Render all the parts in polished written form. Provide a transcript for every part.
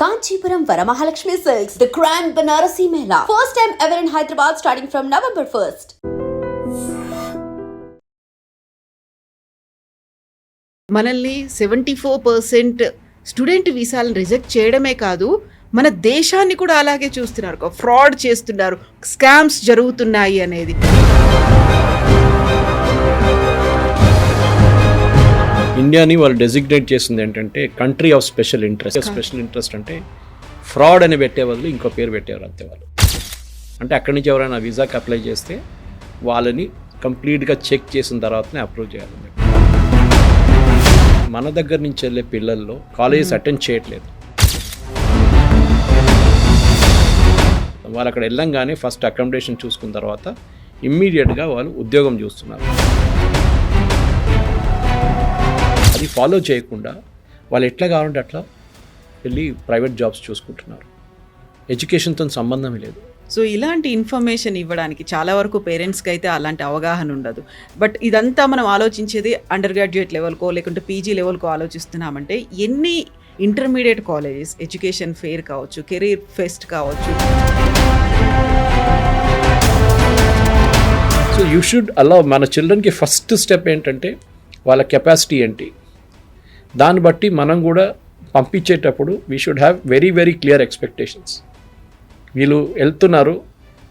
Kanchipuram Varamahalakshmi Silks, the Grand Banarasi Mela. First time ever in Hyderabad starting from November 1st. మనల్ని 74% student వీసాలను reject చేయడమే కాదు, మన దేశాన్ని కూడా అలాగే చూస్తున్నారు. ఫ్రాడ్ చేస్తున్నారు, స్కామ్స్ జరుగుతున్నాయి అనేది. ఇండియాని వాళ్ళు డెసిగ్నేట్ చేసింది ఏంటంటే country of special interest. Special interest అంటే ఫ్రాడ్ అని పెట్టే వాళ్ళు ఇంకో పేరు పెట్టేవారు అంతే వాళ్ళు. అంటే అక్కడి నుంచి ఎవరైనా వీసాకి అప్లై చేస్తే వాళ్ళని కంప్లీట్గా చెక్ చేసిన తర్వాతనే అప్రూవ్ చేయాలి. మన దగ్గర నుంచి వెళ్ళే పిల్లల్లో కాలేజెస్ అటెండ్ చేయట్లేదు. వాళ్ళు అక్కడ వెళ్ళంగానే ఫస్ట్ అకామిడేషన్ చూసుకున్న తర్వాత ఇమ్మీడియట్గా వాళ్ళు ఉద్యోగం చూస్తున్నారు. అది ఫాలో చేయకుండా వాళ్ళు ఎట్లా కావాలంటే అట్లా వెళ్ళి ప్రైవేట్ జాబ్స్ చూసుకుంటున్నారు. ఎడ్యుకేషన్తో సంబంధం లేదు. సో ఇలాంటి ఇన్ఫర్మేషన్ ఇవ్వడానికి చాలా వరకు పేరెంట్స్కి అయితే అలాంటి అవగాహన ఉండదు. బట్ ఇదంతా మనం ఆలోచించేది అండర్ గ్రాడ్యుయేట్ లెవెల్కో లేకుంటే పీజీ లెవెల్కో ఆలోచిస్తున్నామంటే ఎన్ని ఇంటర్మీడియట్ కాలేజెస్ ఎడ్యుకేషన్ ఫెయిర్ కావచ్చు, కెరీర్ ఫెస్ట్ కావచ్చు. సో యూ షుడ్ అలౌ మన చిల్డ్రన్కి ఫస్ట్ స్టెప్ ఏంటంటే వాళ్ళ కెపాసిటీ ఏంటి, దాన్ని బట్టి మనం కూడా పంపించేటప్పుడు we should have very very clear expectations. వీళ్ళు వెళ్తున్నారు,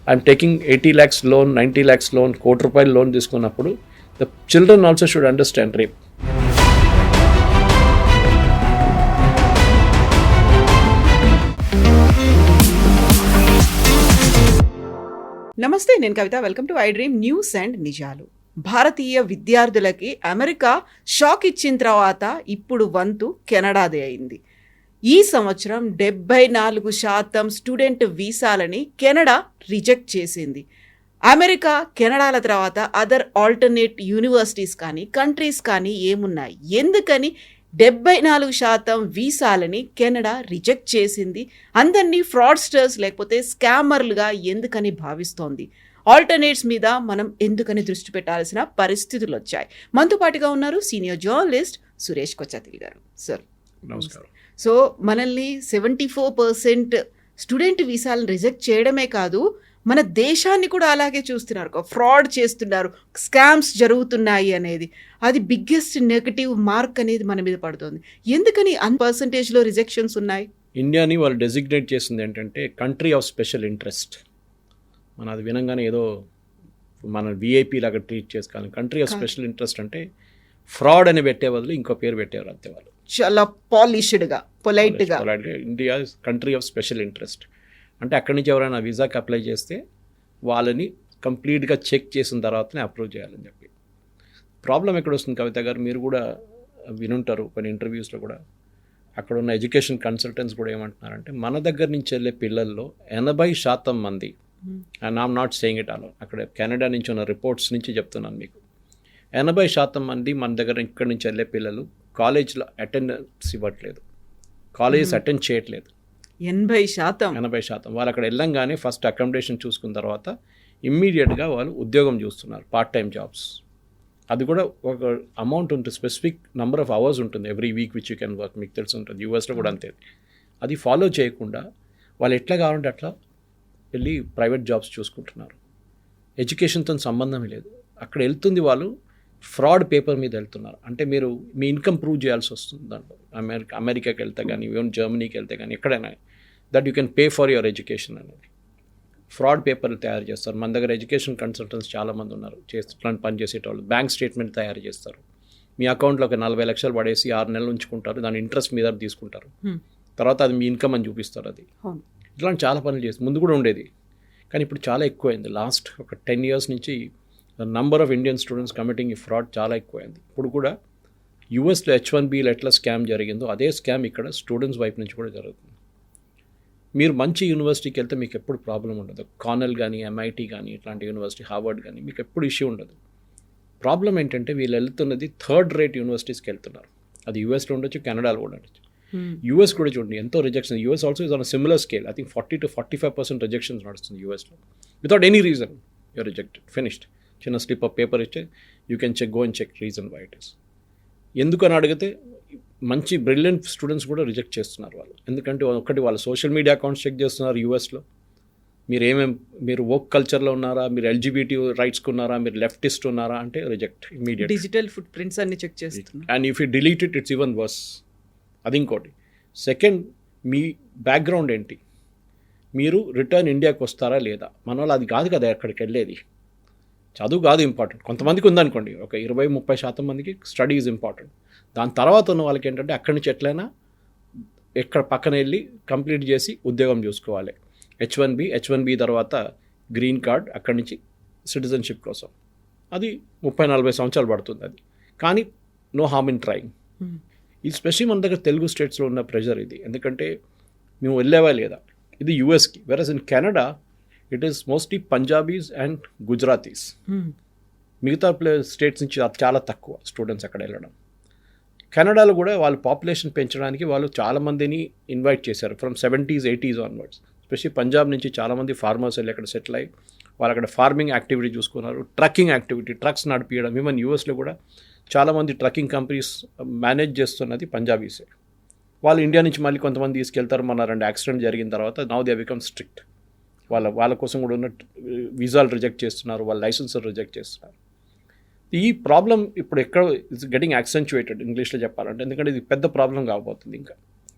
I'm taking 80 lakhs loan, 90 lakhs loan, ₹1,00,00,000 loan తీసుకున్నప్పుడు the children also should understand రేప్. నమస్తే, నేను Kavitha. Welcome to I dream news and నిజాలు. భారతీయ విద్యార్థులకి అమెరికా షాక్ ఇచ్చిన తర్వాత ఇప్పుడు వంతు కెనడాదే అయింది. ఈ సంవత్సరం 74% స్టూడెంట్ వీసాలని కెనడా రిజెక్ట్ చేసింది. అమెరికా, కెనడాల తర్వాత అదర్ ఆల్టర్నేట్ యూనివర్సిటీస్ కానీ కంట్రీస్ కానీ ఏమున్నాయి? ఎందుకని 74% వీసాలని కెనడా రిజెక్ట్ చేసింది? అందరినీ ఫ్రాడ్స్టర్స్ లేకపోతే స్కామర్లుగా ఎందుకని భావిస్తోంది? ఆల్టర్నేట్స్ మీద మనం ఎందుకని దృష్టి పెట్టాల్సిన పరిస్థితులు వచ్చాయి. మనతో పాటుగా ఉన్నారు సీనియర్ జర్నలిస్ట్ సురేష్ కొచ్చాతిల్ గారు. సార్ నమస్కారం. సో మనల్ని 74% స్టూడెంట్ వీసాలను రిజెక్ట్ చేయడమే కాదు, మన దేశాన్ని కూడా అలాగే చూస్తున్నారు. ఫ్రాడ్ చేస్తున్నారు, స్కామ్స్ జరుగుతున్నాయి అనేది. అది బిగ్గెస్ట్ నెగటివ్ మార్క్ అనేది మన మీద పడుతుంది. ఎందుకని పర్సంటేజ్లో రిజెక్షన్స్ ఉన్నాయి? ఇండియాని వాళ్ళు డెసిగ్నేట్ చేసింది ఏంటంటే కంట్రీ ఆఫ్ స్పెషల్ ఇంట్రెస్ట్. మన అది వినంగానే ఏదో మన విఐపీ లాగా ట్రీట్ చేసుకోవాలి. కంట్రీ ఆఫ్ స్పెషల్ ఇంట్రెస్ట్ అంటే ఫ్రాడ్ అని పెట్టే బదులు ఇంకో పేరు పెట్టేవారు అంతే వాళ్ళు. చాలా పాలిష్డ్గా, పొలైట్గా India country of special interest అంటే అక్కడి నుంచి ఎవరైనా వీసాకి అప్లై చేస్తే వాళ్ళని కంప్లీట్గా చెక్ చేసిన తర్వాతనే అప్రూవ్ చేయాలని చెప్పి. ప్రాబ్లం ఎక్కడ వస్తుంది కవిత గారు, మీరు కూడా వినుంటారు కొన్ని ఇంటర్వ్యూస్లో కూడా. అక్కడ ఉన్న ఎడ్యుకేషన్ కన్సల్టెంట్స్ కూడా ఏమంటున్నారంటే మన దగ్గర నుంచి వెళ్ళే పిల్లల్లో 80% మంది, and I'm not saying it alone, అక్కడ కెనడా నుంచి ఉన్న రిపోర్ట్స్ నుంచి చెప్తున్నాను మీకు, 80% మంది మన దగ్గర ఇక్కడి నుంచి వెళ్ళే పిల్లలు కాలేజ్లో అటెండెన్స్ ఇవ్వట్లేదు, కాలేజెస్ అటెండ్ చేయట్లేదు. 80%. వాళ్ళు అక్కడ వెళ్ళంగానే ఫస్ట్ అకామిడేషన్ చూసుకున్న తర్వాత ఇమ్మీడియట్గా వాళ్ళు ఉద్యోగం చూస్తున్నారు, పార్ట్ టైం జాబ్స్. అది కూడా ఒక అమౌంట్ ఉంటుంది, స్పెసిఫిక్ నెంబర్ ఆఫ్ అవర్స్ ఉంటుంది every week which you can work. మీకు తెలిసి ఉంటుంది, యూఎస్లో కూడా అంతే. అది ఫాలో చేయకుండా వాళ్ళు ఎట్లా కావాలంటే అట్లా వెళ్ళి ప్రైవేట్ జాబ్స్ చూసుకుంటున్నారు. ఎడ్యుకేషన్తో సంబంధం లేదు. అక్కడ వెళ్తుంది వాళ్ళు ఫ్రాడ్ పేపర్ మీద వెళ్తున్నారు. అంటే మీరు మీ ఇన్కమ్ ప్రూవ్ చేయాల్సి వస్తుంది దాంట్లో. అమెరికాకి వెళ్తే కానీ, ఈవెన్ జర్మనీకి వెళ్తే కానీ, ఎక్కడైనా that you can pay for your education అనేది. ఫ్రాడ్ పేపర్లు తయారు చేస్తారు. మన దగ్గర ఎడ్యుకేషన్ కన్సల్టెంట్స్ చాలామంది ఉన్నారు, ఇట్లాంటి పని చేసేటవాళ్ళు. బ్యాంక్ స్టేట్మెంట్ తయారు చేస్తారు. మీ అకౌంట్లో ఒక 40 లక్షలు పడేసి 6 నెలలు ఉంచుకుంటారు, దాని ఇంట్రెస్ట్ మీద తీసుకుంటారు, తర్వాత అది మీ ఇన్కమ్ అని చూపిస్తారు. అది ఇట్లాంటి చాలా పనులు చేస్తారు. ముందు కూడా ఉండేది, కానీ ఇప్పుడు చాలా ఎక్కువైంది. లాస్ట్ ఒక 10 years నుంచి the number of Indian students committing ఈ ఫ్రాడ్ చాలా ఎక్కువైంది. ఇప్పుడు కూడా యూఎస్లో H1Bలో ఎట్లా స్కామ్ జరిగిందో అదే స్కామ్ ఇక్కడ స్టూడెంట్స్ వైపు నుంచి కూడా జరుగుతుంది. మీరు మంచి యూనివర్సిటీకి వెళ్తే మీకు ఎప్పుడు ప్రాబ్లం ఉండదు. కార్నెల్ కానీ, MIT కానీ, ఇట్లాంటి యూనివర్సిటీ, హార్వర్డ్ కానీ, మీకు ఎప్పుడు ఇష్యూ ఉండదు. ప్రాబ్లం ఏంటంటే వీళ్ళు వెళ్తున్నది థర్డ్ రేట్ యూనివర్సిటీస్కి వెళ్తున్నారు. అది యూఎస్లో ఉండొచ్చు, కెనడాలో కూడా ఉండొచ్చు. యూఎస్ కూడా చూడండి ఎంతో rejection. US also is on similar scale. I think 40 to 45% rejections నడుస్తుంది యూఎస్లో. Without any reason you are rejected, finished. చిన్న స్లిప్ ఆఫ్ పేపర్ ఇస్తే you can check, go and check reason why it is. ఎందుకని అడిగితే మంచి బ్రిలియంట్ స్టూడెంట్స్ కూడా reject చేస్తున్నారు వాళ్ళు. ఎందుకంటే ఒకటి వాళ్ళ సోషల్ మీడియా అకౌంట్స్ చెక్ చేస్తున్నారు యూఎస్లో. మీరు వోక్ కల్చర్లో ఉన్నారా, మీరు ఎల్జిబిటీ రైట్స్కి ఉన్నారా, మీరు లెఫ్టిస్ట్ ఉన్నారా అంటే reject immediate. Digital foot prints అన్ని చెక్ చేస్తున్నారు. And if you delete it it's even worse. అది ఇంకోటి. సెకండ్, మీ బ్యాక్గ్రౌండ్ ఏంటి, మీరు రిటర్న్ ఇండియాకి వస్తారా లేదా. మన వాళ్ళు అది కాదు కదా అక్కడికి వెళ్ళేది, చదువు కాదు ఇంపార్టెంట్. కొంతమందికి ఉందనుకోండి, ఒక 20-30% మందికి స్టడీ ఈజ్ ఇంపార్టెంట్. దాని తర్వాత ఉన్న వాళ్ళకి ఏంటంటే అక్కడి నుంచి ఎట్లయినా ఎక్కడ పక్కన వెళ్ళి కంప్లీట్ చేసి ఉద్యోగం చూసుకోవాలి. హెచ్1బి తర్వాత గ్రీన్ కార్డ్, అక్కడి నుంచి సిటిజన్షిప్ కోసం. అది 30-40 సంవత్సరాలు పడుతుంది అది. కానీ నో హార్మ్ ఇన్ ట్రైయింగ్. ఇది స్పెషల్లీ మన దగ్గర తెలుగు స్టేట్స్లో ఉన్న ప్రెషర్ ఇది. ఎందుకంటే మేము వెళ్ళేవా లేదా. ఇది యూఎస్కి. Whereas in Canada it is mostly Punjabis and Gujaratis. మిగతా స్టేట్స్ నుంచి చాలా తక్కువ స్టూడెంట్స్ అక్కడ వెళ్ళడం. కెనడాలో కూడా వాళ్ళు పాపులేషన్ పెంచడానికి వాళ్ళు చాలామందిని ఇన్వైట్ చేశారు from 70s, 80s onwards. Specially Punjab నుంచి చాలామంది ఫార్మర్స్ వెళ్ళి అక్కడ సెటిల్ అయ్యి వాళ్ళు అక్కడ ఫార్మింగ్ యాక్టివిటీ చూసుకున్నారు, ట్రక్కింగ్ యాక్టివిటీ, ట్రక్స్ నడిపించడం. ఈవెన్ యూఎస్లో కూడా చాలామంది ట్రక్కింగ్ కంపెనీస్ మేనేజ్ చేస్తున్నది పంజాబీసే. వాళ్ళు ఇండియా నుంచి మళ్ళీ కొంతమంది తీసుకెళ్తారు. మన 2 యాక్సిడెంట్ జరిగిన తర్వాత నౌ దే బికమ్ స్ట్రిక్ట్. వాళ్ళ కోసం కూడా ఉన్న వీసాలు రిజెక్ట్ చేస్తున్నారు, వాళ్ళ లైసెన్స్ రిజెక్ట్ చేస్తున్నారు. ఈ ప్రాబ్లం ఇప్పుడు ఎక్కడ ఇట్స్ గెటింగ్ యాక్సెంచుయేటెడ్ ఇంగ్లీష్లో చెప్పాలంటే. ఎందుకంటే ఇది పెద్ద ప్రాబ్లం కాబోతుంది. ఇంకా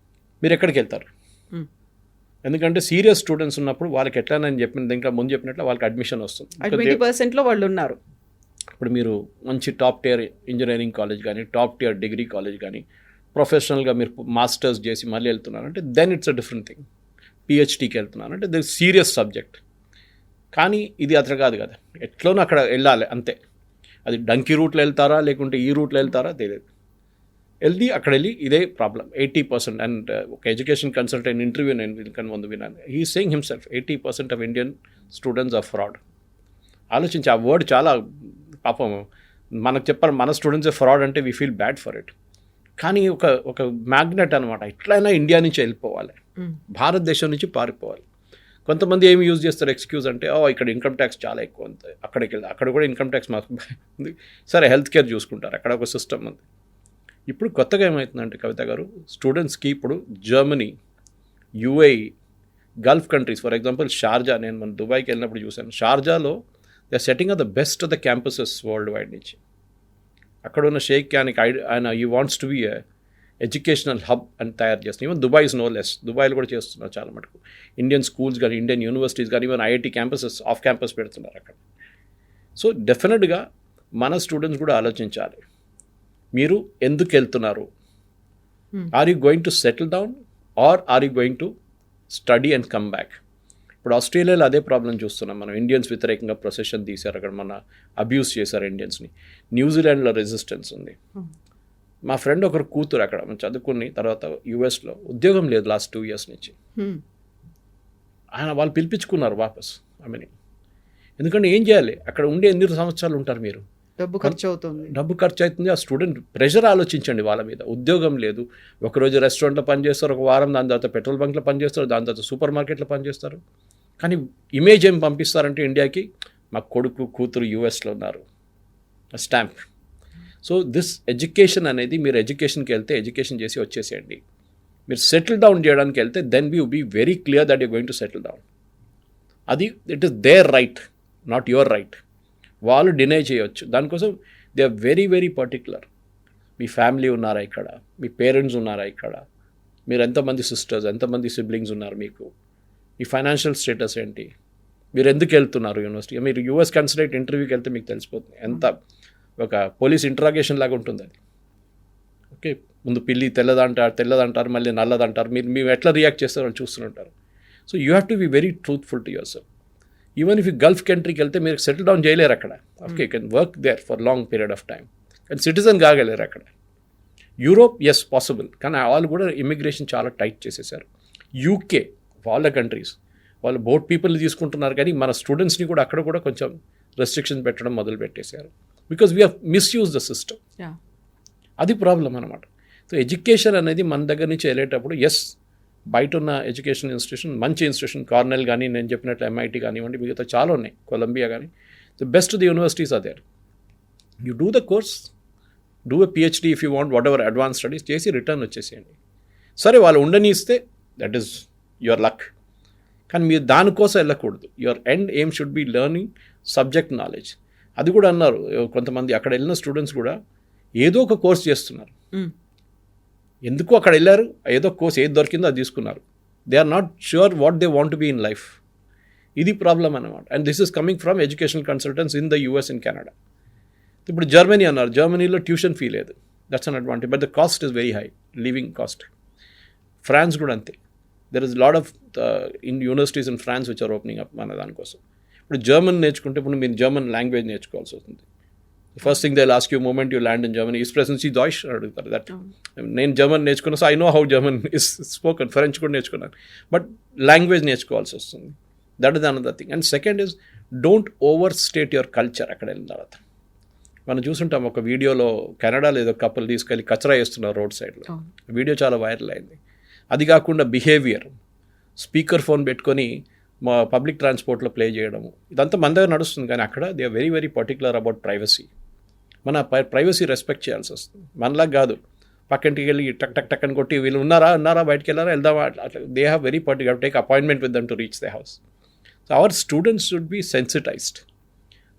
మీరు ఎక్కడికి వెళ్తారు? ఎందుకంటే సీరియస్ స్టూడెంట్స్ ఉన్నప్పుడు వాళ్ళకి ఎట్లా నేను చెప్పిన ఇంకా ముందు చెప్పినట్లు వాళ్ళకి అడ్మిషన్ వస్తుంది. 20%లో వాళ్ళు ఉన్నారు. ఇప్పుడు మీరు మంచి టాప్ టియర్ ఇంజనీరింగ్ కాలేజ్ కానీ, టాప్ టియర్ డిగ్రీ కాలేజ్ కానీ, ప్రొఫెషనల్గా మీరు మాస్టర్స్ చేసి మళ్ళీ వెళ్తున్నారంటే then it's a different thing. పిహెచ్డీకి వెళ్తున్నారంటే ది సీరియస్ సబ్జెక్ట్. కానీ ఇది అట్లా కాదు కదా, ఎట్లోనూ అక్కడ వెళ్ళాలి అంతే. అది డంకీ రూట్లో వెళ్తారా లేకుంటే ఈ రూట్లో వెళ్తారా తెలియదు. అక్కడ వెళ్ళి ఇదే ప్రాబ్లం. 80% అండ్ ఒక ఎడ్యుకేషన్ కన్సల్టెంట్ ఇంటర్వ్యూ నేను వీళ్ళకన్నా ముందు విన్నాను. He saying himself 80% of Indian students are fraud. ఆలోచించి ఆ వర్డ్ చాలా పాపం మనకు చెప్పాలి. మన స్టూడెంట్సే ఫ్రాడ్ అంటే we feel bad for it. కానీ ఒక మ్యాగ్నెట్ అనమాట. ఎట్లయినా ఇండియా నుంచి వెళ్ళిపోవాలి, భారతదేశం నుంచి పారిపోవాలి. కొంతమంది ఏమి యూజ్ చేస్తారు ఎక్స్క్యూజ్ అంటే, ఇక్కడ ఇన్కమ్ ట్యాక్స్ చాలా ఎక్కువ ఉంది, అక్కడికి వెళ్తే అక్కడ కూడా ఇన్కమ్ ట్యాక్స్ మాకు ఉంది. సరే హెల్త్ కేర్ చూసుకుంటారు, అక్కడ ఒక సిస్టమ్ ఉంది. ఇప్పుడు కొత్తగా ఏమవుతుందంటే కవిత గారు, స్టూడెంట్స్కి ఇప్పుడు Germany, UAE, Gulf countries, for example Sharjah, నేను మన దుబాయ్కి వెళ్ళినప్పుడు చూశాను. షార్జాలో they are setting of the best of the campuses world wide నుంచి. అక్కడ ఉన్న షేక్ ఆయన ఈ wants to be educational hub అని తయారు చేస్తున్నారు. Even Dubai is no less. దుబాయ్లో కూడా చేస్తున్నారు చాలా మటుకు. ఇండియన్ స్కూల్స్ కానీ, ఇండియన్ యూనివర్సిటీస్ కానీ, even IIT campuses off campus పెడుతున్నారు అక్కడ. సో డెఫినెట్గా మన స్టూడెంట్స్ కూడా ఆలోచించాలి, మీరు ఎందుకు వెళ్తున్నారు? Are you going to settle down or are you going to study and come back? ఇప్పుడు ఆస్ట్రేలియాలో అదే ప్రాబ్లం చూస్తున్నాం మనం. ఇండియన్స్ వ్యతిరేకంగా ప్రొసెషన్ తీశారు, అక్కడ మన అబ్యూస్ చేశారు ఇండియన్స్ని. న్యూజిలాండ్లో రెసిస్టెన్స్ ఉంది. మా ఫ్రెండ్ ఒకరు కూతురు అక్కడ చదువుకుని తర్వాత యూఎస్లో ఉద్యోగం లేదు లాస్ట్ 2 years నుంచి. వాళ్ళు పిలిపించుకున్నారు వాపస్ ఆమెని. ఎందుకంటే ఏం చేయాలి, అక్కడ ఉండే ఎన్ని సంవత్సరాలు ఉంటారు మీరు? డబ్బు ఖర్చు అవుతుంది. ఆ స్టూడెంట్ ప్రెషర్ ఆలోచించండి వాళ్ళ మీద. ఉద్యోగం లేదు, ఒకరోజు రెస్టారెంట్లో పనిచేస్తారు, ఒక వారం దాని తర్వాత పెట్రోల్ బంక్లో పనిచేస్తారు, దాని తర్వాత సూపర్ మార్కెట్లో పనిచేస్తారు. కానీ ఇమేజ్ ఏం పంపిస్తారంటే ఇండియాకి, మా కొడుకు కూతురు యూఎస్లో ఉన్నారు, స్టాంప్. సో దిస్ ఎడ్యుకేషన్ అనేది, మీరు ఎడ్యుకేషన్కి వెళ్తే ఎడ్యుకేషన్ చేసి వచ్చేసేయండి. మీరు సెటిల్ డౌన్ చేయడానికి వెళ్తే then you be very clear that you going to settle down. అది it is their right, not your right. వాళ్ళు డినై చేయవచ్చు. దానికోసం they are very very particular. మీ ఫ్యామిలీ ఉన్నారా ఇక్కడ, మీ పేరెంట్స్ ఉన్నారా ఇక్కడ, మీరు ఎంతమంది సిస్టర్స్, ఎంతమంది సిబ్లింగ్స్ ఉన్నారు మీకు, మీ ఫైనాన్షియల్ స్టేటస్ ఏంటి, మీరు ఎందుకు వెళ్తున్నారు యూనివర్సిటీ. మీరు యూఎస్ కన్సలేట్ ఇంటర్వ్యూకి వెళ్తే మీకు తెలిసిపోతుంది. ఎంత ఒక పోలీస్ ఇంట్రాగేషన్ లాగా ఉంటుంది అది. ఓకే, ముందు పిల్లి తెల్లదంటారు, మళ్ళీ నల్లదంటారు. మీరు ఎట్లా రియాక్ట్ చేస్తారో వాళ్ళు చూస్తుంటారు. So you have to be very truthful to yourself. Even if you gulf కంట్రీకి వెళ్తే మీరు సెటిల్ డౌన్ చేయలేరు అక్కడ. Okay, you can work there for long period of time, కానీ సిటిజన్ కాగలేరు అక్కడ. యూరోప్ ఎస్ పాసిబుల్, కానీ వాళ్ళు కూడా ఇమిగ్రేషన్ చాలా టైట్ చేసేసారు. యూకే, వాళ్ళ కంట్రీస్ వాళ్ళు బోట్ పీపుల్ని తీసుకుంటున్నారు, కానీ మన స్టూడెంట్స్ని కూడా అక్కడ కూడా కొంచెం రెస్ట్రిక్షన్ పెట్టడం మొదలు పెట్టేశారు. Because we have misuse the system. అది ప్రాబ్లం అనమాట. సో ఎడ్యుకేషన్ అనేది మన దగ్గర నుంచి వెళ్ళేటప్పుడు, ఎస్ బయట ఉన్న ఎడ్యుకేషన్ ఇన్స్టిట్యూషన్ మంచి ఇన్స్టిట్యూషన్, కార్నెల్ కానీ, నేను చెప్పినట్లు ఎంఐటి కానివ్వండి, మిగతా చాలా ఉన్నాయి, కొలంబియా కానీ, the best the universities are there. You do the course, do a PhD if you want whatever advance studies చేసి రిటర్న్ వచ్చేసేయండి. సరే వాళ్ళు ఉండనిస్తే దట్ ఈస్ యువర్ లక్, కానీ మీరు దానికోసం వెళ్ళకూడదు. Your end aim should be learning subject knowledge. అది కూడా అన్నారు కొంతమంది అక్కడ వెళ్ళిన స్టూడెంట్స్ కూడా ఏదో ఒక కోర్స్ చేస్తున్నారు. ఎందుకు అక్కడ వెళ్ళారు, ఏదో కోర్స్ ఏది దొరికిందో అది తీసుకున్నారు. They are not sure what they want to be in life. ఇది ప్రాబ్లం అన్నమాట. And this is coming from educational consultants in the US in Canada. ఇప్పుడు జర్మనీ అన్నారు, జర్మనీలో ట్యూషన్ ఫీ లేదు, that's an advantage, but the cost is very high, living cost. France కూడా అంతే. There is lot of in universities in France which are opening up మన దానికోసం. ఇప్పుడు German నేర్చుకుంటే ఇప్పుడు మీరు జర్మన్ లాంగ్వేజ్ నేర్చుకోవాల్సి వస్తుంది. First thing they will ask you moment you land in Germany is ప్రెసెన్స్ ఈ డాయిష్ అడుగుతారు. దట్ నేను జర్మన్ నేర్చుకున్నా, so I know how German is spoken. French కూడా నేర్చుకున్నాను, బట్ లాంగ్వేజ్ నేర్చుకోవాల్సి వస్తుంది. That is another thing. And second is don't overstate your culture. అక్కడ వెళ్ళిన తర్వాత మనం చూసుంటాం ఒక వీడియోలో కెనడాలో ఏదో కపుల్ తీసుకెళ్ళి కచరా వేస్తున్నారు రోడ్ సైడ్లో. వీడియో చాలా వైరల్ అయింది. అది కాకుండా బిహేవియర్, స్పీకర్ ఫోన్ పెట్టుకొని మా పబ్లిక్ ట్రాన్స్పోర్ట్లో ప్లే చేయడము, ఇదంతా మన దగ్గర నడుస్తుంది. కానీ అక్కడ they are very very particular about privacy. మన ప్రైవసీ రెస్పెక్ట్ చేయాల్సి వస్తుంది. మనలాగా కాదు పక్కింటికి వెళ్ళి టక్ టక్ టక్ అని కొట్టి వీళ్ళు ఉన్నారా బయటికి వెళ్ళారా వెళ్దామా అట్లా. They have very particular take appointment with them to reach the house. So our students should be sensitised.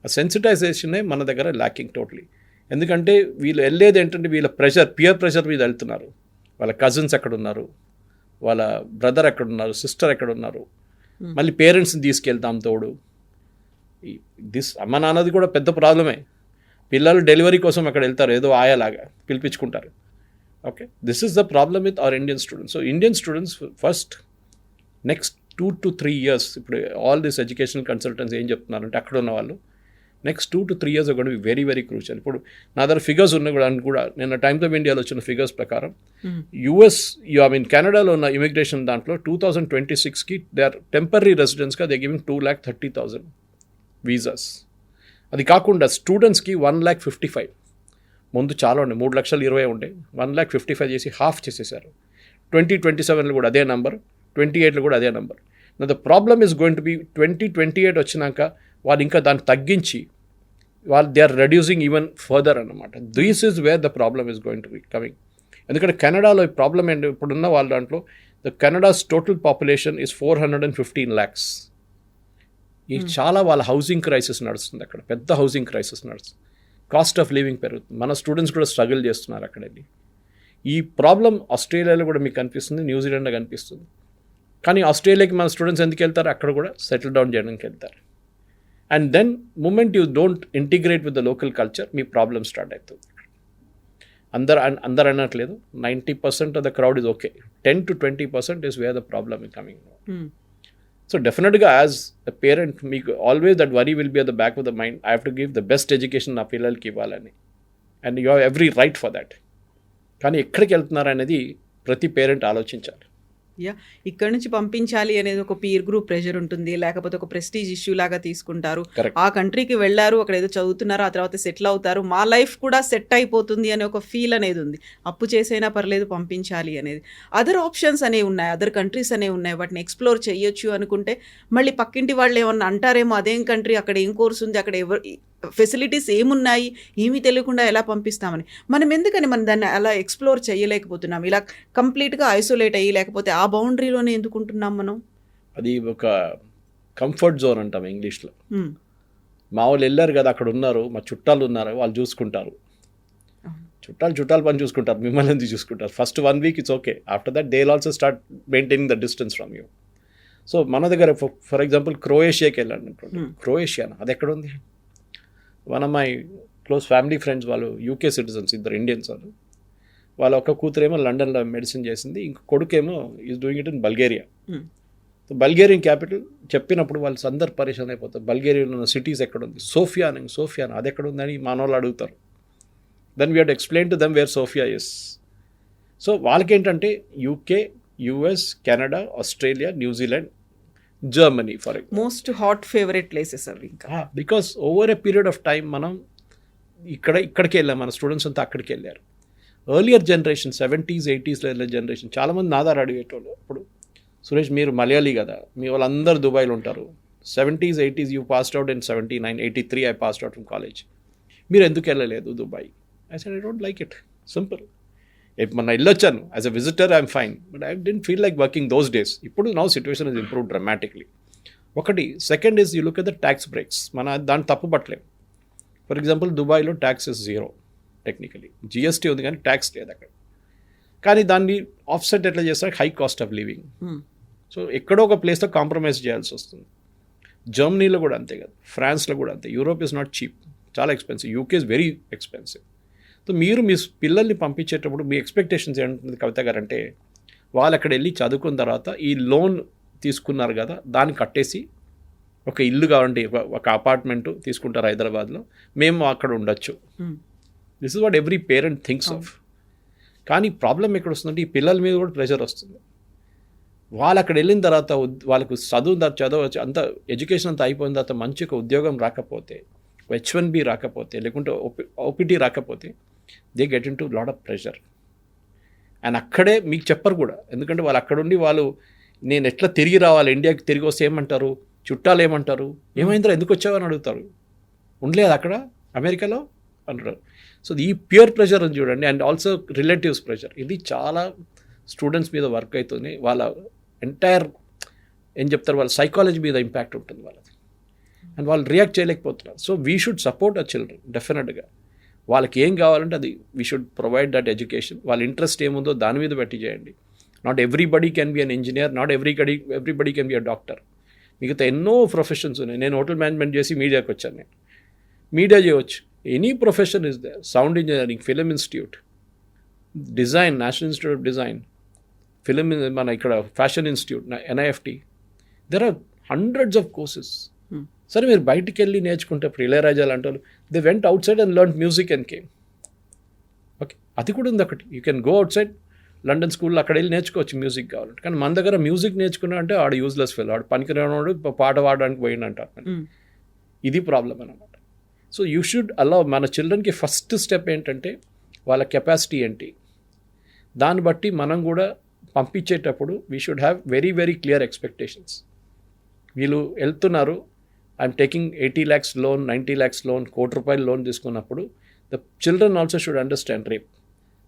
ఆ సెన్సిటైజేషనే మన దగ్గర ల్యాకింగ్ టోటలీ. ఎందుకంటే వీళ్ళు వెళ్ళేది ఏంటంటే వీళ్ళ ప్రెషర్, పియర్ ప్రెషర్ మీద వెళ్తున్నారు. వాళ్ళ కజిన్స్ ఎక్కడున్నారు, వాళ్ళ బ్రదర్ ఎక్కడున్నారు, సిస్టర్ ఎక్కడున్నారు, మళ్ళీ పేరెంట్స్ని తీసుకెళ్తాం తోడు. అమ్మ నాన్నది కూడా పెద్ద ప్రాబ్లమే. పిల్లలు డెలివరీ కోసం అక్కడ వెళ్తారు, ఏదో ఆయాలాగా పిలిపించుకుంటారు. Okay, this is the problem with our Indian students. So Indian students first next 2 to 3 years, ఇప్పుడు ఆల్ దిస్ ఎడ్యుకేషనల్ కన్సల్టెంట్స్ ఏం చెప్తున్నారంటే అక్కడ ఉన్న వాళ్ళు నెక్స్ట్ 2 to 3 years కూడా వెరీ వెరీ క్రూషియల్. ఇప్పుడు నా దగ్గర ఫిగర్స్ ఉన్నాయి కూడా నిన్న టైమ్స్ ఆఫ్ ఇండియాలో వచ్చిన ఫిగర్స్ ప్రకారం యుఎస్ కెనడాలో ఉన్న ఇమిగ్రేషన్ దాంట్లో 2026కి దే ఆర్ టెంపరీ రెసిడెంట్స్గా దే గివింగ్ 2,30,000 వీసాస్. అది కాకుండా స్టూడెంట్స్కి 1,55,000. ముందు చాలా ఉండే 3,20,000 ఉండే, 1,55,000 చేసి హాఫ్ చేసేసారు. 2027లో కూడా అదే నెంబర్, 28లో కూడా అదే number. The problem is going to be 2028 వచ్చినాక వాళ్ళు ఇంకా దాన్ని తగ్గించి they are reducing even further అన్నమాట. This is where the problem is going to be coming. ఎందుకంటే కెనడాలో ఈ ప్రాబ్లం ఏంటి, ఇప్పుడున్న వాళ్ళ దాంట్లో the Canada's total population is 415 lakhs. ఈ చాలా వాళ్ళ హౌసింగ్ క్రైసిస్ నడుస్తుంది అక్కడ, పెద్ద హౌసింగ్ క్రైసిస్ నడుస్తుంది. కాస్ట్ ఆఫ్ లివింగ్ పెరుగుతుంది. మన స్టూడెంట్స్ కూడా స్ట్రగుల్ చేస్తున్నారు అక్కడ వెళ్ళి. ఈ ప్రాబ్లం ఆస్ట్రేలియాలో కూడా మీకు కనిపిస్తుంది, న్యూజిలాండ్లో కనిపిస్తుంది. కానీ ఆస్ట్రేలియాకి మన స్టూడెంట్స్ ఎందుకు వెళ్తారు, అక్కడ కూడా సెటిల్ డౌన్ చేయడానికి వెళ్తారు. And then moment you don't integrate with the local culture, మీ ప్రాబ్లమ్ స్టార్ట్ అవుతుంది. అందరు అనట్లేదు, 90% of the crowd is okay, 10 to 20% is where the problem is coming. So డెఫినెట్గా యాజ్ ఎ పేరెంట్ మీకు always that worry will be at the back of the mind. I have to give the best education నా పిల్లలకి ఇవ్వాలని, and you have every right for that. కానీ ఎక్కడికి వెళ్తున్నారు అనేది ప్రతి పేరెంట్ ఆలోచించాలి. ఇక్కడ నుంచి పంపించాలి అనేది ఒక పీర్ గ్రూప్ ప్రెషర్ ఉంటుంది, లేకపోతే ఒక ప్రెస్టీజ్ ఇష్యూ లాగా తీసుకుంటారు. ఆ కంట్రీకి వెళ్ళారు, అక్కడ ఏదో చదువుతున్నారు, ఆ తర్వాత సెటిల్ అవుతారు, మా లైఫ్ కూడా సెట్ అయిపోతుంది అనే ఒక ఫీల్ అనేది ఉంది. అప్పు చేసైనా పర్లేదు పంపించాలి అనేది. అదర్ ఆప్షన్స్ అనేవి ఉన్నాయి, అదర్ కంట్రీస్ అనేవి ఉన్నాయి, వాటిని ఎక్స్ప్లోర్ చేయొచ్చు అనుకుంటే మళ్ళీ పక్కింటి వాళ్ళు ఏమన్నా అంటారేమో, అదేం కంట్రీ, అక్కడ ఏం కోర్స్ ఉంది, అక్కడ ఫెసిలిటీస్ ఏమున్నాయి, ఏమీ తెలియకుండా ఎలా పంపిస్తామని. మనం ఎందుకని దాన్ని అలా ఎక్స్ప్లోర్ చేయలేకపోతున్నాం, ఇలా కంప్లీట్గా ఐసోలేట్ అయ్యి, లేకపోతే ఆ బౌండరీలోనే ఎందుకుంటున్నాం మనం. అది ఒక కంఫర్ట్ జోన్ అంటాం ఇంగ్లీష్లో. మా వాళ్ళు వెళ్ళారు కదా, అక్కడ ఉన్నారు, మా చుట్టాలు ఉన్నారు, వాళ్ళు చూసుకుంటారు. చుట్టాలు పని చూసుకుంటారు, మిమ్మల్ని ఎందుకు చూసుకుంటారు. First 1 week it's okay, after that they will also start maintaining the distance from you. So మన దగ్గర ఫర్ ఎగ్జాంపుల్ క్రొయేషియాకి వెళ్ళాను అనుకోండి. క్రొయేషియానా, అది ఎక్కడ ఉంది? One of my close family friends వాళ్ళు యూకే సిటిజన్స్, ఇద్దరు ఇండియన్స్. వాళ్ళ ఒక కూతురేమో లండన్లో మెడిసిన్ చేసింది, ఇంకో కొడుకేమో is doing it in Bulgaria. So Bulgarian capital చెప్పినప్పుడు వాళ్ళు అందరు పరిశాన్ అయిపోతారు. బల్గేరియాలో ఉన్న సిటీస్ ఎక్కడుంది, సోఫియా అది ఎక్కడ ఉందని మన వాళ్ళు అడుగుతారు. Then we have to explain to them where Sofia is. సో వాళ్ళకేంటంటే UK, US, Canada, Australia, New Zealand, Germany for most hot favourite places అవి. ఇంకా because over a period of time మనం ఇక్కడికి వెళ్ళాం, మన స్టూడెంట్స్ అంతా అక్కడికి వెళ్ళారు. ఎర్లియర్ జనరేషన్ 70s, 80s వెళ్ళే జనరేషన్ చాలామంది నా దగ్గర అడిగేటోళ్ళు. ఇప్పుడు సురేష్ మీరు మలయాళీ కదా, మీ వాళ్ళందరూ దుబాయ్లో ఉంటారు. 70s, 80s you passed out in 79, 83 I passed out from college. మీరు ఎందుకు వెళ్ళలేదు Dubai? I said I don't like it, simple. మొన్న వెళ్ళొచ్చాను as a visitor, I'm fine, but I didn't feel like working those days. ఇప్పుడు now situation is improve dramatically. ఒకటి. Second is you look at the tax breaks. మన దాన్ని తప్పు పట్టలేము. For example దుబాయ్లో tax is 0 technically. GST ఉంది కానీ tax లేదు అక్కడ. కానీ దాన్ని ఆఫ్సెట్ ఎట్లా చేస్తారు, high cost of living. So ఎక్కడో ఒక ప్లేస్లో కాంప్రమైజ్ చేయాల్సి వస్తుంది. జర్మనీలో కూడా అంతే కదా, ఫ్రాన్స్లో కూడా అంతే. యూరోప్ ఇస్ నాట్ చీప్, చాలా expensive. UK is very expensive. So మీరు మీ పిల్లల్ని పంపించేటప్పుడు మీ ఎక్స్పెక్టేషన్స్ ఏంటంటే కవిత గారు అంటే, వాళ్ళు అక్కడ వెళ్ళి చదువుకున్న తర్వాత ఈ లోన్ తీసుకున్నారు కదా దాన్ని కట్టేసి ఒక ఇల్లు కావాలంటే ఒక అపార్ట్మెంటు తీసుకుంటారు హైదరాబాద్లో, మేము అక్కడ ఉండొచ్చు. This is what every parent thinks of. కానీ ప్రాబ్లం ఎక్కడ వస్తుందంటే ఈ పిల్లల మీద కూడా ప్రెషర్ వస్తుంది. వాళ్ళు అక్కడ వెళ్ళిన తర్వాత వాళ్ళకు చదువు అంత ఎడ్యుకేషన్ అంతా అయిపోయిన తర్వాత మంచి ఒక ఉద్యోగం రాకపోతే, H1B రాకపోతే, లేకుంటే OPT రాకపోతే, they get in to lot of pressure. And అక్కడే మీకు చెప్పరు కూడా, ఎందుకంటే వాళ్ళు అక్కడుండి వాళ్ళు నేను ఎట్లా తిరిగి రావాలి, ఇండియాకి తిరిగి వస్తే ఏమంటారు, చుట్టాలు ఏమంటారు, ఏమైందిరా ఎందుకు వచ్చావని అడుగుతారు. ఉండలేదు అక్కడ అమెరికాలో అంటారు. సో ఈ ప్యూర్ ప్రెషర్ అని చూడండి. అండ్ ఆల్సో రిలేటివ్స్ ప్రెషర్, ఇది చాలా స్టూడెంట్స్ మీద వర్క్ అవుతుంది. వాళ్ళ ఎంటైర్ ఏం చెప్తారు, వాళ్ళ సైకాలజీ మీద ఇంపాక్ట్ ఉంటుంది వాళ్ళది. అండ్ వాళ్ళు రియాక్ట్ చేయలేకపోతున్నారు. So we should support our children డెఫినెట్గా. వాళ్ళకి ఏం కావాలంటే అది we should provide that education. వాళ్ళ ఇంట్రెస్ట్ ఏముందో దాని మీద పెట్టి చేయండి. Not everybody can be an engineer, not everybody can be a doctor. మిగతా ఎన్నో ప్రొఫెషన్స్ ఉన్నాయి. నేను హోటల్ మేనేజ్మెంట్ చేసి మీడియాకి వచ్చాను. నేను మీడియా చేయవచ్చు. Any profession is there. Sound engineering, film institute, design, national institute of design, film మన ఇక్కడ fashion institute, NIFT. There are hundreds of courses. సరే మీరు బయటికి వెళ్ళి నేర్చుకుంటే ఇప్పుడు ఇళయరాజా లాంటి వాళ్ళు they went outside and learn music and came. Okay, అది కూడా ఉంది ఒకటి. You can go outside London స్కూల్లో అక్కడ వెళ్ళి నేర్చుకోవచ్చు మ్యూజిక్ కావాలంటే. కానీ మన దగ్గర మ్యూజిక్ నేర్చుకున్నా అంటే ఆడు యూజ్లెస్ ఫెల్, ఆడు పనికిరాడు, పాట పాడడానికి పోయిందంటారు. ఇది ప్రాబ్లం అనమాట. సో యూ షుడ్ అలౌ మన చిల్డ్రన్కి ఫస్ట్ స్టెప్ ఏంటంటే వాళ్ళ కెపాసిటీ ఏంటి, దాన్ని బట్టి మనం కూడా పంపించేటప్పుడు we should have very very clear expectations. వీళ్ళు వెళ్తున్నారు, I'm taking 80 lakhs loan, 90 lakhs loan, ₹1 కోటి లోన్ తీసుకున్నప్పుడు the children also should understand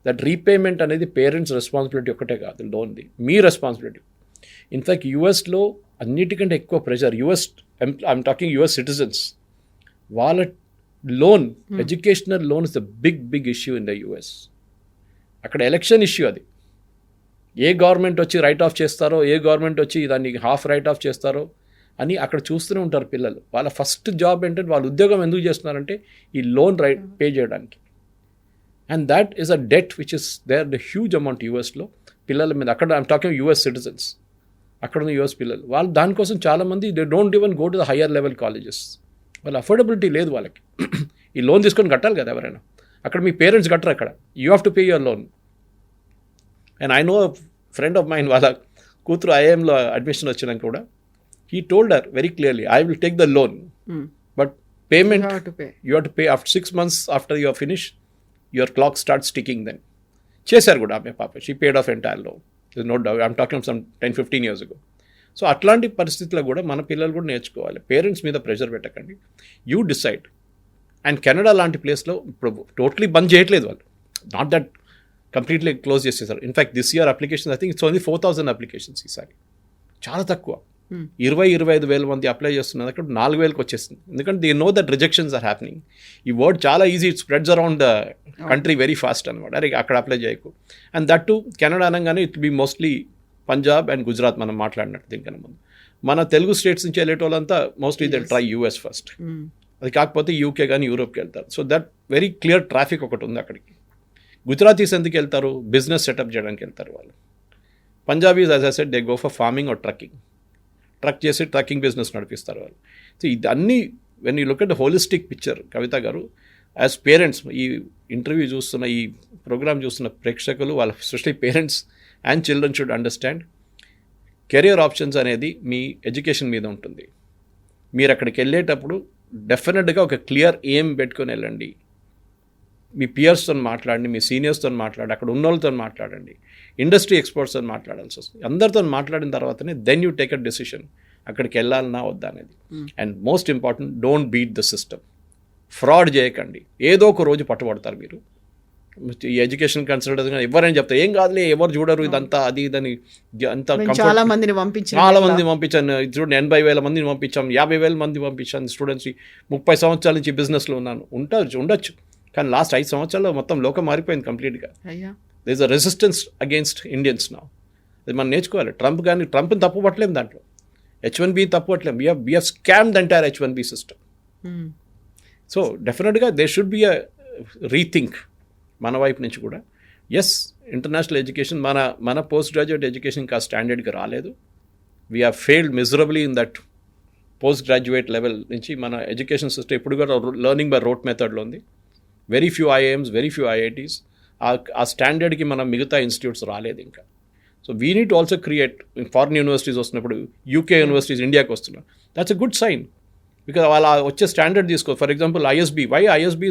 that repayment అనేది పేరెంట్స్ రెస్పాన్సిబిలిటీ ఒక్కటే కాదు, లోన్ది మీ రెస్పాన్సిబిలిటీ. ఇన్ఫ్యాక్ట్ యూఎస్లో అన్నిటికంటే ఎక్కువ pressure. I'm talking US citizens, వాళ్ళ loan, educational loan is the big issue in the US. అక్కడ ఎలక్షన్ ఇష్యూ అది. ఏ గవర్నమెంట్ వచ్చి రైట్ ఆఫ్ చేస్తారో, ఏ గవర్నమెంట్ వచ్చి దాన్ని హాఫ్ రైట్ ఆఫ్ చేస్తారో అని అక్కడ చూస్తూనే ఉంటారు పిల్లలు. వాళ్ళ ఫస్ట్ జాబ్ ఏంటంటే వాళ్ళ ఉద్యోగం ఎందుకు చేస్తున్నారంటే ఈ లోన్ పే చేయడానికి. And that is a debt which is there the huge amount యూఎస్లో పిల్లల మీద. అక్కడ ఐఎమ్ టాకింగ్ US సిటిజన్స్, అక్కడ ఉన్న US పిల్లలు. వాళ్ళు దానికోసం చాలామంది they don't even go to the higher level colleges. వాళ్ళ అఫోర్డబిలిటీ లేదు వాళ్ళకి. ఈ లోన్ తీసుకొని కట్టాలి కదా ఎవరైనా. అక్కడ మీ పేరెంట్స్ కట్టరు, అక్కడ you have to pay your loan. And I know friend of mine, వాళ్ళ కూతురు IIMలో అడ్మిషన్ వచ్చినాక కూడా he told her very clearly, I will take the loan, but payment you have to pay after 6 months after you are finished, your clock starts ticking then. Chesaru kuda ame papa, she paid off entire loan. There's no doubt. I'm talking some 10-15 years ago. So atlanti paristhitilo kuda mana pillalu kuda నేర్చుకోవాలి. Parents మీద pressure పెట్టకండి, you decide. And Canada లాంటి ప్లేస్లో ఇప్పుడు totally బంద్ చేయట్లేదు వాళ్ళు, not that completely close చేసేసారు. In fact this year applications I think it's only 4,000 applications ఈసారి, చాలా తక్కువ. 20-25 వేల మంది అప్లై చేస్తున్నారు, అక్కడ 4,000కి వచ్చేస్తుంది. ఎందుకంటే they know that rejections are happening. ఈ వర్డ్ చాలా easy, it spreads around the country very fast అనమాట. అరే అక్కడ అప్లై చేయకు. అండ్ దట్ టు కెనడా అనగానే it be mostly Punjab and Gujarat మనం మాట్లాడినట్టు. దీనికన్నా ముందు మన తెలుగు స్టేట్స్ నుంచి వెళ్ళేటోళ్ళంతా mostly they try US first. అది కాకపోతే UK కానీ యూరోప్కి వెళ్తారు. So that very clear traffic ఒకటి ఉంది అక్కడికి. గుజరాతీస్ ఎందుకు వెళ్తారు, బిజినెస్ సెటప్ చేయడానికి వెళ్తారు వాళ్ళు. Punjabis as I said they go for farming or trucking. Truck చేసి ట్రక్కింగ్ బిజినెస్ నడిపిస్తారు వాళ్ళు. సో ఇదన్నీ when you look at the holistic picture Kavitha గారు, యాజ్ పేరెంట్స్, ఈ ఇంటర్వ్యూ చూస్తున్న, ఈ ప్రోగ్రామ్ చూస్తున్న ప్రేక్షకులు, వాళ్ళ especially parents and children should understand career options అనేది మీ ఎడ్యుకేషన్ మీద ఉంటుంది. మీరు అక్కడికి వెళ్ళేటప్పుడు డెఫినెట్గా ఒక క్లియర్ ఎయిమ్ పెట్టుకొని వెళ్ళండి. మీ పియర్స్తో మాట్లాడండి, మీ సీనియర్స్తో మాట్లాడండి, అక్కడ ఉన్న వాళ్ళతో మాట్లాడండి, ఇండస్ట్రీ ఎక్స్పర్ట్స్తో మాట్లాడాల్సి వస్తుంది. అందరితో మాట్లాడిన తర్వాతనే then you take a decision అక్కడికి వెళ్ళాలన్నా వద్దా అనేది. And most important, don't beat the system. Fraud చేయకండి. ఏదో ఒక రోజు పట్టుబడతారు మీరు. ఈ ఎడ్యుకేషన్ కన్సల్టెంట్స్ కానీ ఎవరైనా చెప్తారు ఏం కాదులే, ఎవరు చూడరు ఇదంతా అది ఇదని అంత చాలా మందిని పంపించారు, చాలా మంది పంపించాను. చూడండి 80,000 మందిని పంపించాం, 50,000 మంది పంపించాను స్టూడెంట్స్కి. 30 సంవత్సరాల నుంచి బిజినెస్లో ఉన్నాను. ఉండొచ్చు, కానీ లాస్ట్ 5 సంవత్సరాల్లో మొత్తం లోకం మారిపోయింది కంప్లీట్గా. They is a resistance against Indians now. అది మనం నేర్చుకోవాలి. ట్రంప్ని తప్పు పట్టలేము, దాంట్లో H1B తప్పు పట్టలేము. We have scammed the entire H1B system. So డెఫినెట్గా they should be a rethink మన వైపు నుంచి కూడా. ఎస్, ఇంటర్నేషనల్ ఎడ్యుకేషన్ మన పోస్ట్ గ్రాడ్యుయేట్ ఎడ్యుకేషన్ ఇంకా స్టాండర్డ్కి రాలేదు. We have failed miserably in that post graduate level నుంచి. మన ఎడ్యుకేషన్ సిస్టమ్ ఇప్పుడు కూడా లెర్నింగ్ బై రోట్ మెథడ్లో ఉంది. Very few IIMs, very few IITs. ఆ స్టాండర్డ్కి మన మిగతా ఇన్స్టిట్యూట్స్ రాలేదు ఇంకా. So we need to also create. Foreign universities వస్తున్నప్పుడు UK యూనివర్సిటీస్ ఇండియాకి వస్తున్నారు. That's a good sign, because వాళ్ళ వచ్చే స్టాండర్డ్ తీసుకో. For example ISB, why ISB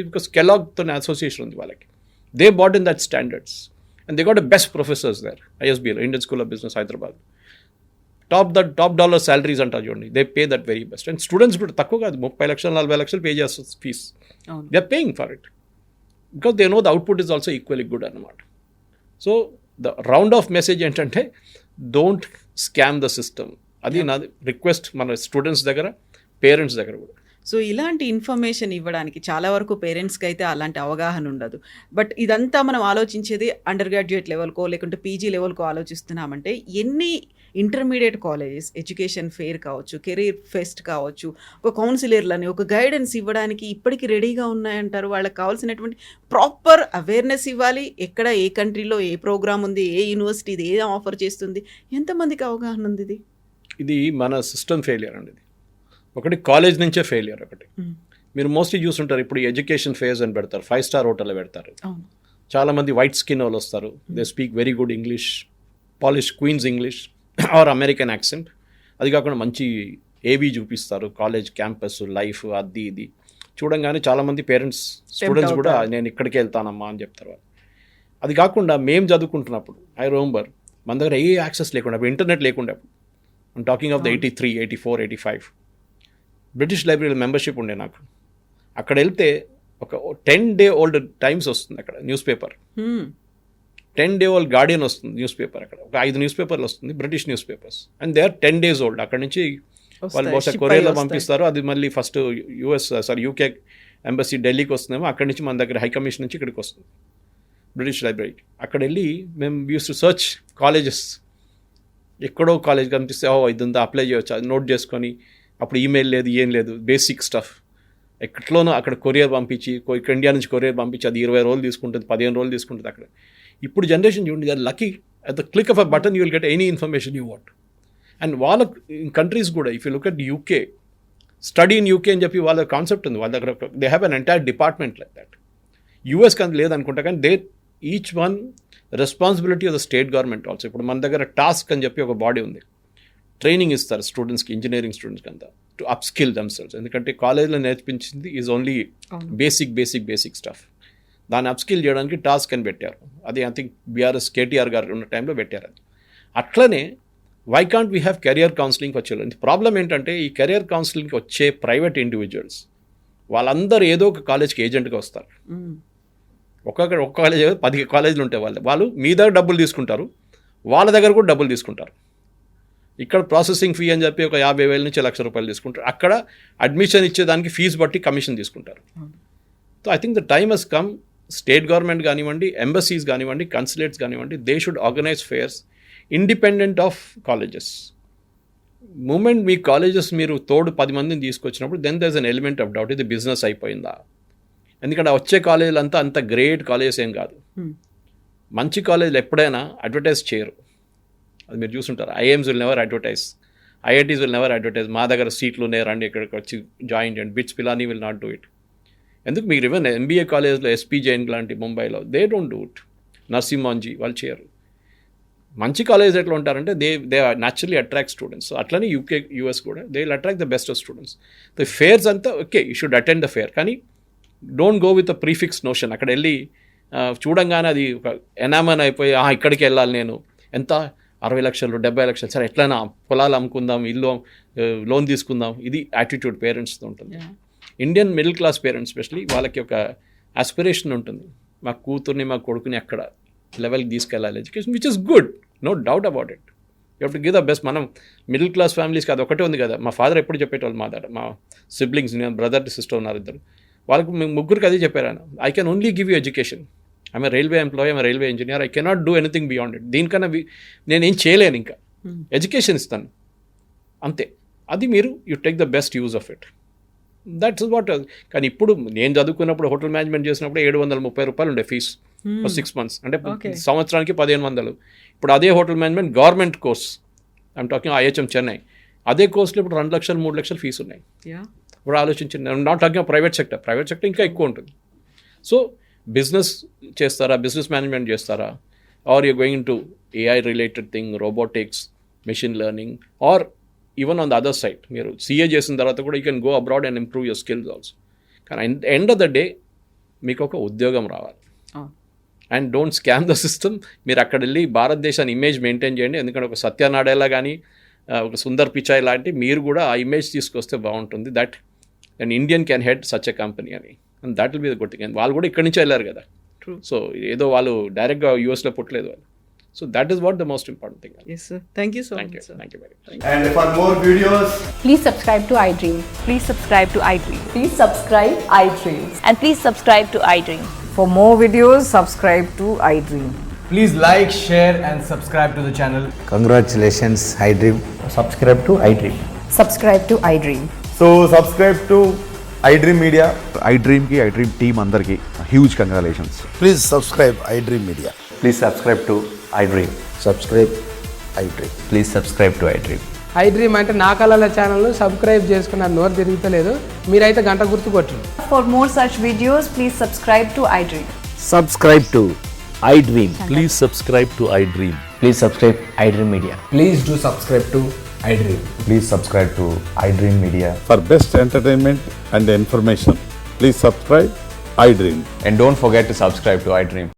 because కెలాగ్తో అసోసియేషన్ ఉంది వాళ్ళకి. They bought in that standards and they got the best professors there. ISBలో, Indian school of business, Hyderabad. Top dollar salaries అంటారు చూడండి. They pay that very best. And students కూడా తక్కువ కాదు, 30 లక్షలు 40 లక్షలు పే చేస్తారు fees. They are paying for it because they know the output is also equally good అన్నమాట. So the round of message ఏంటంటే డోంట్ స్కామ్ ద సిస్టమ్. అది నా రిక్వెస్ట్ మన స్టూడెంట్స్ దగ్గర, పేరెంట్స్ దగ్గర కూడా. సో ఇలాంటి ఇన్ఫర్మేషన్ ఇవ్వడానికి చాలా వరకు పేరెంట్స్కి అయితే అలాంటి అవగాహన ఉండదు. బట్ ఇదంతా మనం ఆలోచించేది అండర్ గ్రాడ్యుయేట్ లెవెల్కో లేకుంటే PG లెవెల్కో ఆలోచిస్తున్నామంటే ఎన్ని ఇంటర్మీడియట్ కాలేజెస్ ఎడ్యుకేషన్ ఫెయిర్ కావచ్చు, కెరీర్ ఫెస్ట్ కావచ్చు, ఒక కౌన్సిలర్లని ఒక గైడెన్స్ ఇవ్వడానికి ఇప్పటికీ రెడీగా ఉన్నాయంటారు. వాళ్ళకి కావాల్సినటువంటి ప్రాపర్ అవేర్నెస్ ఇవ్వాలి. ఎక్కడ ఏ కంట్రీలో ఏ ప్రోగ్రామ్ ఉంది, ఏ యూనివర్సిటీ ఇది ఏ ఆఫర్ చేస్తుంది, ఎంతమందికి అవగాహన ఉంది? ఇది మన సిస్టమ్ ఫెయిలియర్ అండి. ఒకటి కాలేజ్ నుంచే ఫెయిలియర్. ఒకటి మీరు మోస్ట్లీ చూస్తుంటారు ఇప్పుడు ఎడ్యుకేషన్ ఫేజ్ అని పెడతారు, 5-star హోటల్లో పెడతారు. చాలామంది వైట్ స్కిన్ వాళ్ళు వస్తారు. They speak very good English, polish Queen's English or American accent. అది కాకుండా మంచి AV చూపిస్తారు, కాలేజ్ క్యాంపస్ లైఫ్ అది ఇది చూడంగానే చాలామంది పేరెంట్స్ స్టూడెంట్స్ కూడా నేను ఇక్కడికి వెళ్తానమ్మా అని చెప్తారు. అది కాకుండా మేము చదువుకుంటున్నప్పుడు ఐ రిమెంబర్ మన దగ్గర ఏ యాక్సెస్ లేకుండా, ఇంటర్నెట్ లేకుండా, I'm talking of the 83, 84, 85 British లైబ్రరీలో మెంబర్షిప్ ఉండే నాకు. అక్కడ వెళ్తే ఒక 10-day old టైమ్స్ వస్తుంది అక్కడ newspaper. 10-day old Guardian వస్తుంది న్యూస్ పేపర్. అక్కడ ఒక 5 న్యూస్ పేపర్లు వస్తుంది, British newspapers. And they are 10 days old. అక్కడ నుంచి వాళ్ళు బహుశా కొరియర్లో పంపిస్తారు. అది మళ్ళీ ఫస్ట్ UK ఎంబసీ ఢిల్లీకి వస్తుందేమో, అక్కడి నుంచి మన దగ్గర హై కమిషన్ నుంచి ఇక్కడికి వస్తుంది బ్రిటిష్ లైబ్రరీకి. అక్కడ వెళ్ళి మేము యూస్ టు సర్చ్ కాలేజెస్. ఎక్కడో కాలేజ్ కనిపిస్తే ఇది ఉందా అప్లై చేయవచ్చు, అది నోట్ చేసుకొని. అప్పుడు ఈమెయిల్ లేదు, ఏం లేదు, బేసిక్ స్టఫ్. ఎక్కట్లోనో అక్కడ కొరియర్ పంపించి, ఇక్కడ ఇండియా నుంచి కొరియర్ పంపించి అది 20 రోజులు తీసుకుంటుంది, 15 రోజులు తీసుకుంటుంది అక్కడ. ఇప్పుడు జనరేషన్ చూడండి, they are lucky. At the click of a button you will get any information you want. అండ్ వాళ్ళ కంట్రీస్ కూడా if you look at UK, study in UK అని చెప్పి వాళ్ళ కాన్సెప్ట్ ఉంది. వాళ్ళ దగ్గర they have an entire department like that. US కానీ లేదనుకుంటా, కానీ they each one responsibility of the state government also. ఇప్పుడు మన దగ్గర టాస్క్ అని చెప్పి ఒక బాడీ ఉంది, ట్రైనింగ్ ఇస్తారు స్టూడెంట్స్కి, ఇంజనీరింగ్ స్టూడెంట్స్కి అంతా, టు అప్స్కిల్ దెమ్సెల్వ్స్. ఎందుకంటే కాలేజ్లో నేర్పించింది ఈజ్ ఓన్లీ బేసిక్ స్టఫ్. దాన్ని అప్స్కిల్ చేయడానికి టాస్క్ అని పెట్టారు. అది ఐ థింక్ BRS KTR గారు ఉన్న టైంలో పెట్టారు. అది అట్లనే why can't we have career counselling for children. Problem ఏంటంటే ఈ కెరియర్ కౌన్సిలింగ్కి వచ్చే ప్రైవేట్ ఇండివిజువల్స్ వాళ్ళందరూ ఏదో ఒక కాలేజ్కి ఏజెంట్గా వస్తారు. ఒక్క కాలేజ్ 10 కాలేజీలు ఉంటాయి. వాళ్ళు మీ దగ్గర డబ్బులు తీసుకుంటారు, వాళ్ళ దగ్గర కూడా డబ్బులు తీసుకుంటారు. ఇక్కడ ప్రాసెసింగ్ ఫీ అని చెప్పి ఒక 50,000 నుంచి 1,00,000 రూపాయలు తీసుకుంటారు. అక్కడ అడ్మిషన్ ఇచ్చేదానికి ఫీజు బట్టి కమిషన్ తీసుకుంటారు. So I think the time has come. State government కానివ్వండి, ఎంబసీస్ కానివ్వండి, కన్సులేట్స్ కానివ్వండి, they should organise fairs independent of colleges. Moment మీ కాలేజెస్ మీరు తోడు 10 మందిని తీసుకొచ్చినప్పుడు then there is an element of doubt, ఇది బిజినెస్ అయిపోయిందా. ఎందుకంటే వచ్చే కాలేజీలు అంత గ్రేట్ కాలేజెస్ ఏం కాదు. మంచి కాలేజీలు ఎప్పుడైనా అడ్వర్టైజ్ చేయరు, అది మీరు చూసుంటారు. IIMs will never advertise, IITs will never advertise. మా దగ్గర సీట్లు ఉన్నాయి, రండి ఇక్కడికి వచ్చి జాయిన్ చేయండి. BITS Pilani will not do it. ఎందుకు మీకు ఈవెన్ MBA కాలేజ్లో SP జైన్ లాంటి ముంబైలో they don't do it. Narasimhanji వాళ్ళు చేయరు. మంచి కాలేజ్ ఎట్లా ఉంటారంటే they naturally attract students. So అట్లనే UK US కూడా they will attract the best of students. The fairs అంతా okay, you should attend the fair, కానీ don't go with a prefix notion. అక్కడ వెళ్ళి చూడంగానే అది ఒక ఎనామన్ అయిపోయి ఇక్కడికి వెళ్ళాలి నేను, ఎంత 60 లక్షలు 70 లక్షలు, సరే ఎట్లయినా పొలాలు అమ్ముకుందాం, ఇల్లు లోన్ తీసుకుందాం, ఇది యాటిట్యూడ్ పేరెంట్స్తో ఉంటుంది. Indian middle class parents especially వాళ్ళకి ఒక ఆస్పిరేషన్ ఉంటుంది, మా కూతుర్ని మా కొడుకుని అక్కడ లెవెల్కి తీసుకెళ్ళాలి education, which is good, no doubt about it. You have to give the best. మనం మిడిల్ క్లాస్ ఫ్యామిలీస్కి అది ఒకటే ఉంది కదా. మా ఫాదర్ ఎప్పుడు చెప్పేటోళ్ళు, మా సిబ్లింగ్స్, నేను బ్రదర్ సిస్టర్ ఉన్నారు ఇద్దరు, వాళ్ళకి మేము ముగ్గురికి అదే చెప్పారు ఆయన, I can only give you education. I'm railway employee, I'm railway engineer, I cannot do anything beyond it. దీనికన్నా నేనేం చేయలేను, ఇంకా ఎడ్యుకేషన్ ఇస్తాను అంతే. అది మీరు you take the best use of it, that's what. కానీ ఇప్పుడు నేను చదువుకున్నప్పుడు హోటల్ మేనేజ్మెంట్ చేసినప్పుడు 730 రూపాయలు ఉండే ఫీజు 6 months, అంటే సంవత్సరానికి 1500. ఇప్పుడు అదే hotel management government course, I'm talking IHM Chennai, అదే కోర్సులో ఇప్పుడు 2 లక్షలు 3 లక్షలు ఫీజు ఉన్నాయి. ఇప్పుడు ఆలోచించండి, నాట్ టాకింగ్ ప్రైవేట్ సెక్టర్ ఇంకా ఎక్కువ ఉంటుంది. సో బిజినెస్ చేస్తారా, బిజినెస్ మేనేజ్మెంట్ చేస్తారా, are you going to AI related thing, robotics, machine learning, or even on the other side మీరు CA చేసిన తర్వాత కూడా you can go abroad and improve your skills also. కానీ ఎండ్ ఆఫ్ ద డే మీకు ఒక ఉద్యోగం రావాలి. And don't scam the system. మీరు అక్కడ వెళ్ళి భారతదేశాన్ని ఇమేజ్ మెయింటైన్ చేయండి. ఎందుకంటే ఒక సత్యనాడేలా కానీ ఒక సుందర్ పిచాయ్ లాంటి మీరు కూడా ఆ ఇమేజ్ తీసుకొస్తే బాగుంటుంది. That and Indian can head such a company అని, and that will be the good thing. వాళ్ళు కూడా ఇక్కడి నుంచి వెళ్ళారు కదా. సో ఏదో వాళ్ళు డైరెక్ట్గా యూఎస్లో పుట్టలేదు వాళ్ళు. So that is what the most important thing. Yes, sir. Thank you so Thank much. you. Sir. Thank you very much. And for more videos, Please subscribe to iDream. Please subscribe to iDream. Please subscribe iDream. And please subscribe to iDream. For more videos, subscribe to iDream. please like, share and subscribe to the channel. Congratulations, iDream. Subscribe to iDream. Subscribe to iDream. So subscribe to iDream Media. iDream ki iDream team andarki huge congratulations. Please subscribe iDream Media. Please subscribe to iDream. Subscribe iDream. Please subscribe to iDream. iDream అంటే నా కళల ఛానల్ను subscribe చేసుకున్నారు, నోరు తిరుగుతలేదు, మీరైతే గంట గుర్తు కొట్టండి. For more such videos, please subscribe to iDream. Subscribe to iDream. Please subscribe to iDream. Please subscribe iDream Media. Please do subscribe to iDream. Please subscribe to iDream Media. For best entertainment and information, please subscribe iDream. And don't forget to subscribe to iDream.